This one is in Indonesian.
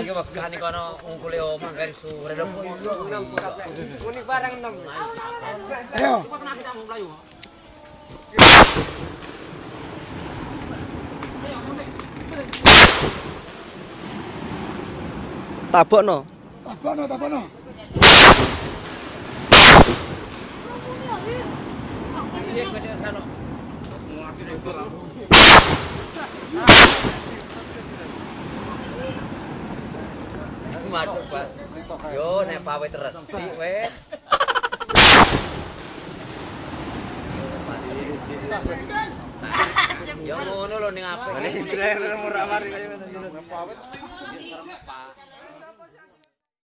iki wegane kono ngungkule omah kan sore lho. Muni barang 6. Ayo. Tabokno. Tapono. Iya gede sana. Matur, Pak. Yo nek pawit resik weh. Ya ngono lho ning apik. Murah mari kaya ngono. Pawit.